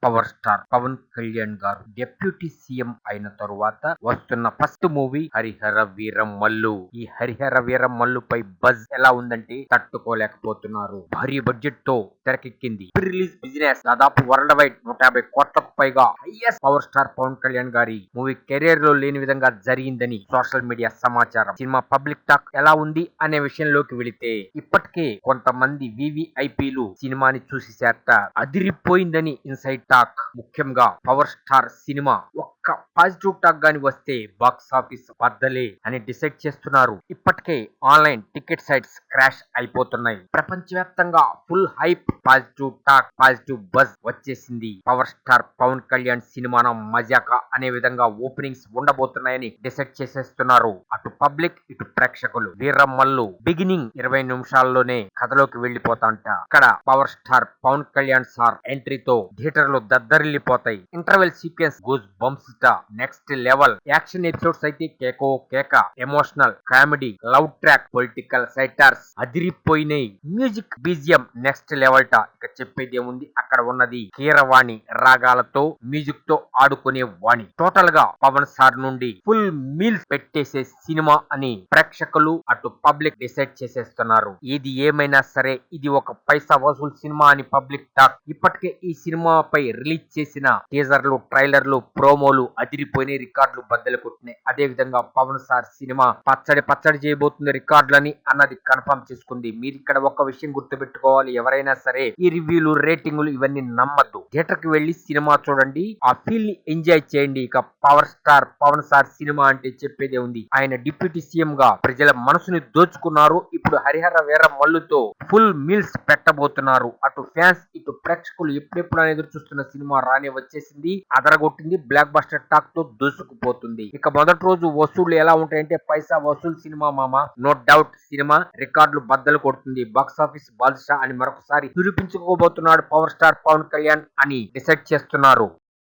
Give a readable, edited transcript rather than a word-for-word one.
Power star Pawan Kalyan గారు deputy CM అయిన తరువాత వస్తున్న ఫస్ట్ మూవీ హరిహర వీరం మల్లు. ఈ హరిహర వీరం మల్లుపై బజ్ ఎలా ఉందంటే తట్టుకోలేకపోతున్నారు. భారీ బడ్జెట్ తో తెరకెక్కింది. ప్రీ రిలీజ్ బిజినెస్ దాదాపు వరల్డ్ వైడ్ 150 కోట్లకు పైగా highest. Power star Pawan Kalyan గారి మూవీ కెరీర్ లో లేని విధంగా జరిగిందని సోషల్ మీడియా సమాచారం. సినిమా పబ్లిక్ టాక్ ఎలా ఉంది అనే విషయంలోకి వెళితే ఇప్పటికే కొంతమంది వివిఐపీలు సినిమాని చూసేశారట. అదిరిపోయిందని ఇన్సైడ్ టాక్. ముఖ్యంగా పవర్ స్టార్ సినిమా ఒక్క పాజిటివ్ టాక్ గాని వస్తే బాక్స్ ఆఫీస్ బద్దలే అని డిసైడ్ చేస్తున్నారు. ఇప్పటికే ఆన్లైన్ టికెట్ సైట్స్ క్రాష్ అయిపోతున్నాయి. ప్రపంచవ్యాప్తంగా full hype, positive talk, positive buzz వచ్చేసింది. పవర్ స్టార్ పవన్ కళ్యాణ్ సినిమాను మజాకా అనే విధంగా ఓపెనింగ్స్ ఉండబోతున్నాయని డిసైడ్ చేసేస్తున్నారు. అటు పబ్లిక్ ఇటు ప్రేక్షకులు. వీరమల్లు బిగినింగ్ 20 నిమిషాల్లోనే కథలోకి వెళ్లిపోతాంట. ఇక్కడ power star Pawan Kalyan sir ఎంట్రీతో థియేటర్లు దద్దరిల్లిపోతాయి. ఇంటర్వెల్ సీక్వెన్స్ గూస్ బంప్స్ ట నెక్స్ట్ లెవెల్. యాక్షన్ ఎపిసోడ్స్ అయితే కేకో కేక. Emotional, comedy, love track, political satires అదిరిపోయినాయి. మ్యూజిక్ బీజిఎం నెక్స్ట్ లెవెల్ ట. ఇక చెప్పేది ఏముంది, అక్కడ ఉన్నది కీరవాణి రాగాలతో మ్యూజిక్ తో ఆడుకునే వాణి. టోటల్ గా పవన్ సార్ నుండి ఫుల్ మీల్స్ పెట్టేసే సినిమా అని ప్రేక్షకులు అటు పబ్లిక్ డిసైడ్ చేసేస్తున్నారు. ఏది ఏమైనా సరే ఇది ఒక పైసా వసూలు సినిమా అని పబ్లిక్ టాక్. ఇప్పటికే ఈ సినిమాపై రిలీజ్ చేసిన టీజర్లు, ట్రైలర్లు, ప్రోమోలు అదిరిపోయినాయి. రికార్డులు బద్దలు కొట్టినాయి. అదే విధంగా పవన్ సార్ సినిమా పచ్చడి చేయబోతున్న రికార్డులని అన్నది కన్ఫర్మ్ చేసుకుంది. మీరు ఇక్కడ ఒక విషయం గుర్తుపెట్టుకోవాలి. ఎవరైనా సరే ఈ రివ్యూలు, రేటింగులు ఇవన్నీ నమ్మద్దు. థియేటర్ కి వెళ్లి సినిమా చూడండి, ఆ ఫీల్ ని ఎంజాయ్ చేయండి. ఇక పవర్ స్టార్ పవన్ సార్ సినిమా అంటే చెప్పేదే ఉంది. ఆయన డిప్యూటీ సీఎం గా ప్రజల మనసుని దోచుకున్నారు. ఇప్పుడు హరిహర వీర మల్లుతో ఫుల్ మీల్స్ పెట్టబోతున్నారు. అటు ఫ్యాన్స్ ఇటు ప్రేక్షకులు ఎప్పుడెప్పుడు అని ఎదురు చూస్తున్న సినిమా రానే వచ్చేసింది. అదరగొట్టింది. బ్లాక్ బస్టర్ టాక్ తో దూసుకుపోతుంది. ఇక మొదటి రోజు వసూళ్లు ఎలా ఉంటాయంటే పైసా వసూలు సినిమా మామ. నో డౌట్ సినిమా రికార్డులు బద్దలు కొడుతుంది. బాక్స్ ఆఫీస్ బాద్షా అని మరొకసారి నిరూపించుకోబోతున్నాడు పవర్ స్టార్ పవన్ కళ్యాణ్ అని డిసైడ్ చేస్తున్నారు.